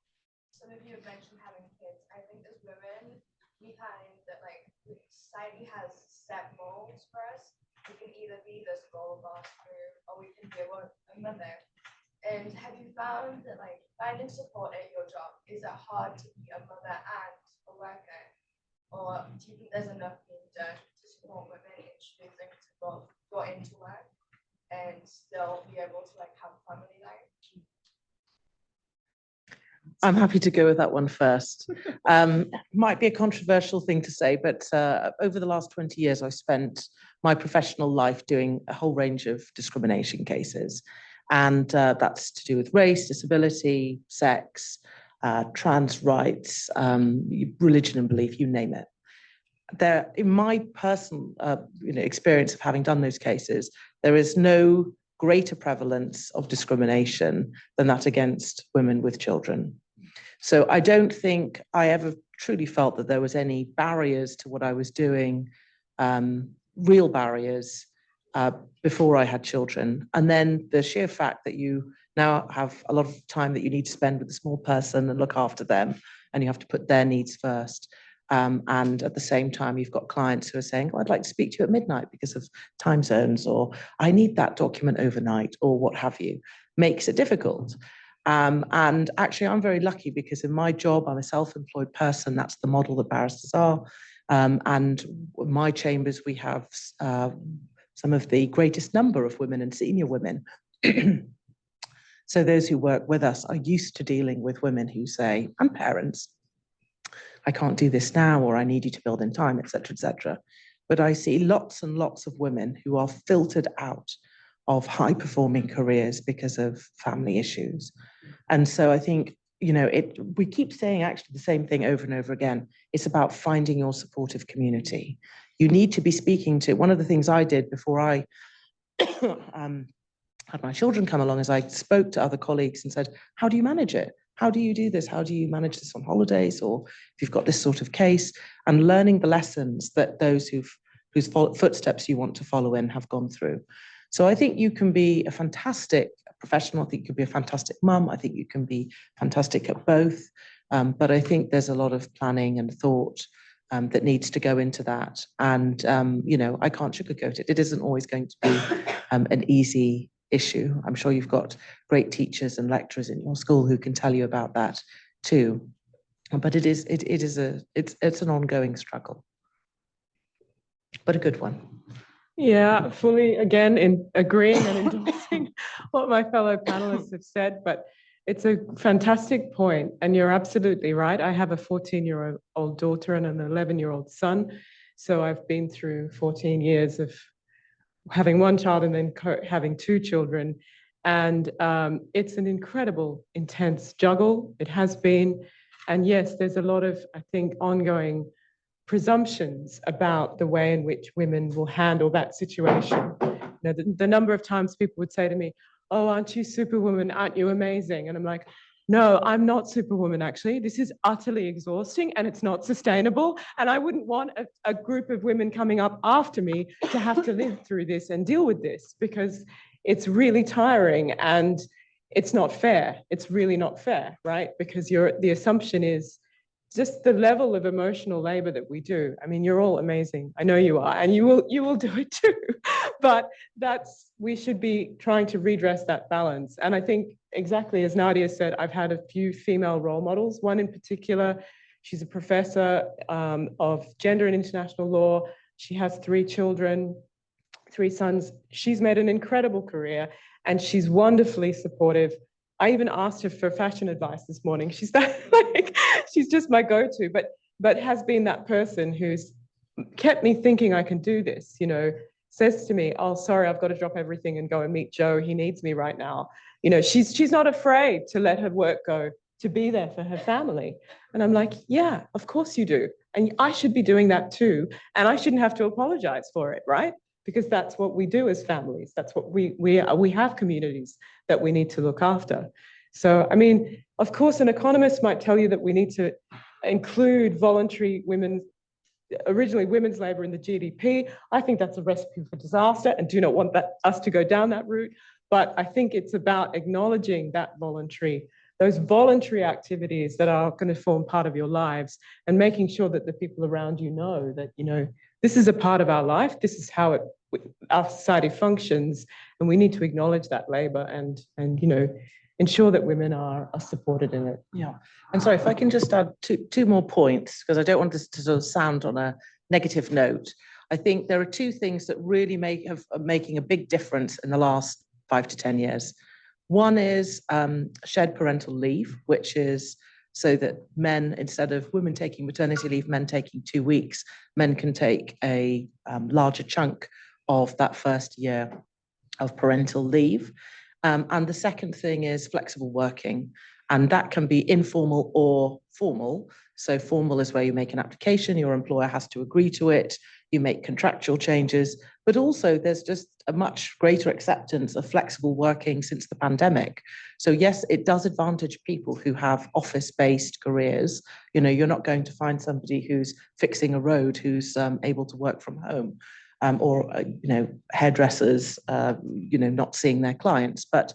Some of you have mentioned having kids. I think as women, we find that like society has set molds for us. We can either be this role boss or we can be a mother. And have you found that like finding support at your job, is it hard to be a mother and a worker? Or do you think there's enough being done to support women in choosing to go into work and still be able to like have family life? I'm happy to go with that one first. Might be a controversial thing to say, but over the last 20 years, I've spent my professional life doing a whole range of discrimination cases. And that's to do with race, disability, sex, trans rights, religion and belief, you name it. There, in my personal experience of having done those cases, there is no greater prevalence of discrimination than that against women with children. So I don't think I ever truly felt that there was any barriers to what I was doing, real barriers, before I had children. And then the sheer fact that you now have a lot of time that you need to spend with a small person and look after them, and you have to put their needs first. And at the same time, you've got clients who are saying, oh, I'd like to speak to you at midnight because of time zones, or I need that document overnight, or what have you, makes it difficult. And actually, I'm very lucky because in my job, I'm a self-employed person. That's the model that barristers are. And in my chambers, we have some of the greatest number of women and senior women. So those who work with us are used to dealing with women who say, and parents, I can't do this now, or I need you to build in time, et cetera, et cetera. But I see lots and lots of women who are filtered out of high-performing careers because of family issues. And so I think, you know, we keep saying actually the same thing over and over again. It's about finding your supportive community. You need to be speaking to, one of the things I did before I had my children come along is I spoke to other colleagues and said, how do you manage it? How do you do this? How do you manage this on holidays? Or if you've got this sort of case, and learning the lessons that those whose footsteps you want to follow in have gone through. So I think you can be a fantastic professional. I think you can be a fantastic mum. I think you can be fantastic at both. But I think there's a lot of planning and thought that needs to go into that. And, you know, I can't sugarcoat it. It isn't always going to be an easy issue. I'm sure you've got great teachers and lecturers in your school who can tell you about that too. But it's an ongoing struggle, but a good one. Yeah, fully, again, in agreeing and endorsing what my fellow panelists have said, but it's a fantastic point, and you're absolutely right. I have a 14-year-old daughter and an 11-year-old son, so I've been through 14 years of having one child and then having two children, and it's an incredible, intense juggle. It has been, and yes, there's a lot of, I think, ongoing presumptions about the way in which women will handle that situation. You know, the number of times people would say to me, oh, aren't you superwoman? Aren't you amazing? And I'm like, no, I'm not superwoman, actually. This is utterly exhausting and it's not sustainable. And I wouldn't want a group of women coming up after me to have to live through this and deal with this, because it's really tiring and it's not fair. It's really not fair, right? Because the assumption is just the level of emotional labor that we do. I mean, you're all amazing. I know you are, and you will do it too. But we should be trying to redress that balance. And I think exactly as Nadia said, I've had a few female role models. One in particular, she's a professor of gender and international law. She has 3 children, 3 sons. She's made an incredible career and she's wonderfully supportive. I even asked her for fashion advice this morning. She's she's just my go-to, but has been that person who's kept me thinking I can do this, you know, says to me, oh, sorry, I've got to drop everything and go and meet Joe. He needs me right now. You know, she's not afraid to let her work go, to be there for her family. And I'm like, yeah, of course you do. And I should be doing that too. And I shouldn't have to apologize for it, right? Because that's what we do as families. That's what we have communities that we need to look after. So, I mean, of course, an economist might tell you that we need to include voluntary originally women's labor in the GDP. I think that's a recipe for disaster and do not want us to go down that route. But I think it's about acknowledging those voluntary activities that are going to form part of your lives and making sure that the people around you know that, you know, this is a part of our life. This is how our society functions, and we need to acknowledge that labor and you know, ensure that women are supported in it. Yeah. And sorry, if I can just add two more points, because I don't want this to sort of sound on a negative note. I think there are 2 things that really are making a big difference in the last 5 to 10 years. One is shared parental leave, which is so that men, instead of women taking maternity leave, men taking 2 weeks, men can take a larger chunk of that first year of parental leave. And the second thing is flexible working. And that can be informal or formal. So formal is where you make an application, your employer has to agree to it, you make contractual changes, but also there's just a much greater acceptance of flexible working since the pandemic. So yes, it does advantage people who have office-based careers. You know, you're not going to find somebody who's fixing a road who's able to work from home. Or you know, hairdressers, you know, not seeing their clients. But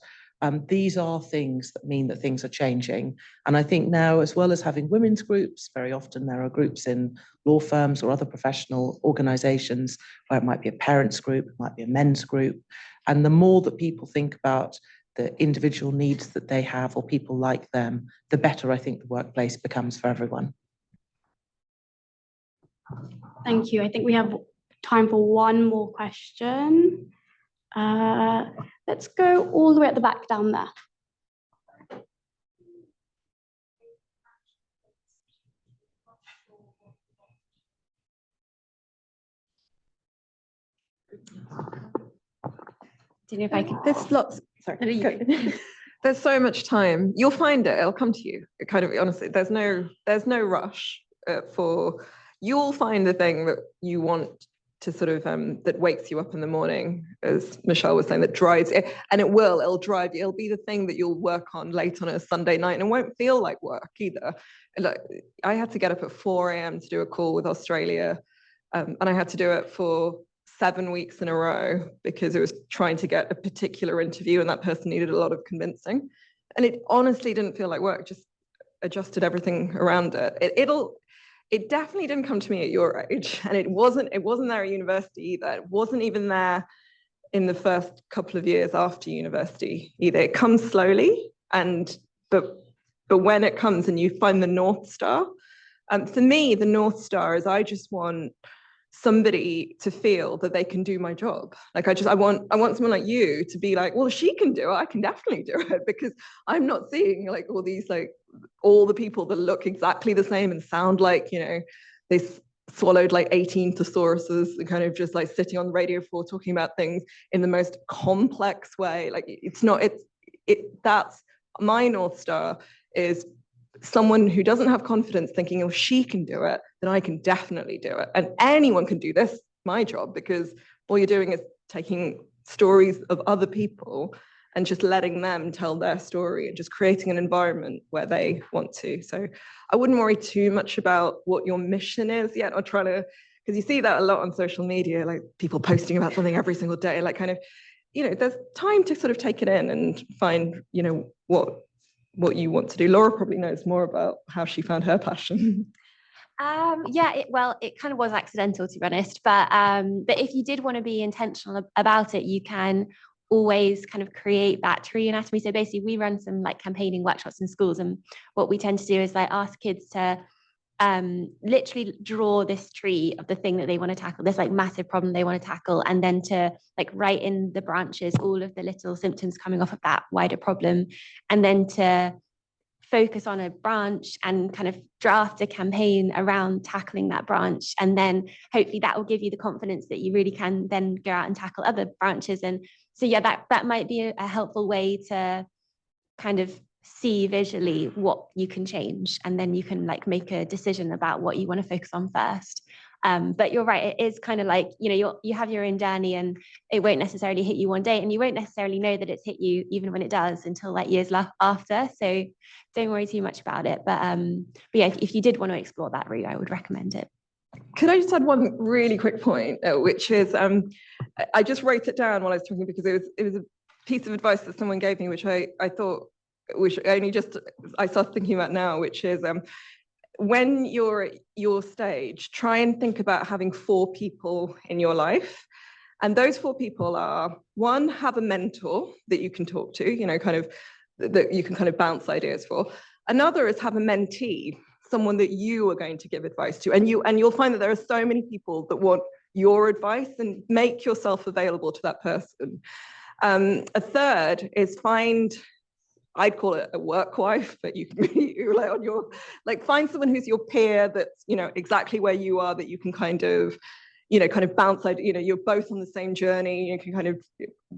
these are things that mean that things are changing. And I think now, as well as having women's groups, very often there are groups in law firms or other professional organizations where it might be a parents group, it might be a men's group. And the more that people think about the individual needs that they have or people like them, the better I think the workplace becomes for everyone. Thank you. I think we have time for one more question. Let's go all the way at the back down there. Don't know if I can. There's lots. Sorry. There's so much time. You'll find it. It'll come to you. It kind of honestly. There's no rush for. You'll find the thing that you want to sort of that wakes you up in the morning, as Michelle was saying, that drives it, and it'll drive you. It'll be the thing that you'll work on late on a Sunday night, and it won't feel like work either. Like, I had to get up at 4 a.m. to do a call with Australia, and I had to do it for 7 weeks in a row because it was trying to get a particular interview, and that person needed a lot of convincing, and it honestly didn't feel like work. Just adjusted everything around it. It definitely didn't come to me at your age, and it wasn't there at university either. It wasn't even there in the first couple of years after university either. It comes slowly, but when it comes and you find the North Star, for me, the North Star is I just want somebody to feel that they can do my job. Like I want someone like you to be like, well, she can do it, I can definitely do it, because I'm not seeing like all the people that look exactly the same and sound like, you know, they swallowed like 18 thesauruses and kind of just like sitting on the radio floor talking about things in the most complex way. Like that's my North Star, is someone who doesn't have confidence thinking, oh, she can do it, then I can definitely do it. And anyone can do this, my job, because all you're doing is taking stories of other people and just letting them tell their story and just creating an environment where they want to. So I wouldn't worry too much about what your mission is yet, or trying to, because you see that a lot on social media, like people posting about something every single day, like kind of, you know, there's time to sort of take it in and find, you know, what you want to do. Laura probably knows more about how she found her passion. Yeah, it kind of was accidental, to be honest, but if you did want to be intentional about it, you can always kind of create that tree anatomy. So basically we run some like campaigning workshops in schools, and what we tend to do is like ask kids to literally draw this tree of the thing that they want to tackle, this like massive problem they want to tackle, and then to like write in the branches all of the little symptoms coming off of that wider problem, and then to focus on a branch and kind of draft a campaign around tackling that branch. And then hopefully that will give you the confidence that you really can then go out and tackle other branches. And so, yeah, that might be a helpful way to kind of see visually what you can change. And then you can like make a decision about what you want to focus on first. But you're right, it is kind of like, you know, you have your own journey, and it won't necessarily hit you one day, and you won't necessarily know that it's hit you even when it does until like years after. So don't worry too much about it. But yeah, if you did want to explore that route, I would recommend it. Could I just add one really quick point, which is, I just wrote it down while I was talking, because it was a piece of advice that someone gave me, which I thought, which I started thinking about now, which is, when you're at your stage, try and think about having 4 people in your life. And those 4 people are, one, have a mentor that you can talk to, you know, kind of, that you can kind of bounce ideas for. Another is have a mentee, someone that you are going to give advice to. And you'll find that there are so many people that want your advice, and make yourself available to that person. A third is I'd call it a work wife, but you can rely on your, like, find someone who's your peer that's, you know, exactly where you are, that you can kind of, you know, kind of bounce, you know, you're both on the same journey, you can kind of,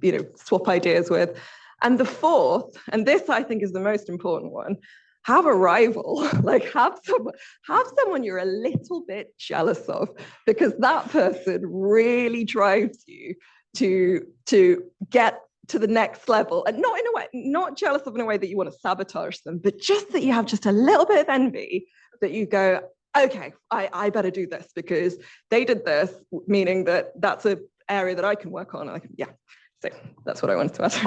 you know, swap ideas with. And the fourth, and this I think is the most important one, have a rival, like have someone you're a little bit jealous of, because that person really drives you to get to the next level, and not in a way, not jealous of in a way that you want to sabotage them, but just that you have just a little bit of envy, that you go, okay, I better do this because they did this, meaning that that's an area that I can work on. Yeah, so that's what I wanted to ask.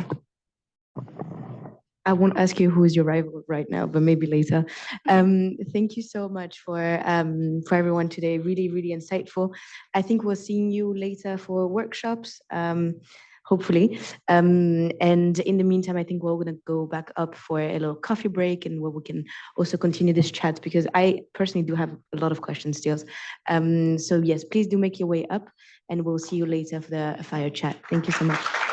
I won't ask you who is your rival right now, but maybe later. Thank you so much for everyone today. Really, really insightful. I think we'll see you later for workshops. Hopefully. And in the meantime, I think we're going to go back up for a little coffee break, and where we can also continue this chat, because I personally do have a lot of questions still. So yes, please do make your way up, and we'll see you later for the fire chat. Thank you so much.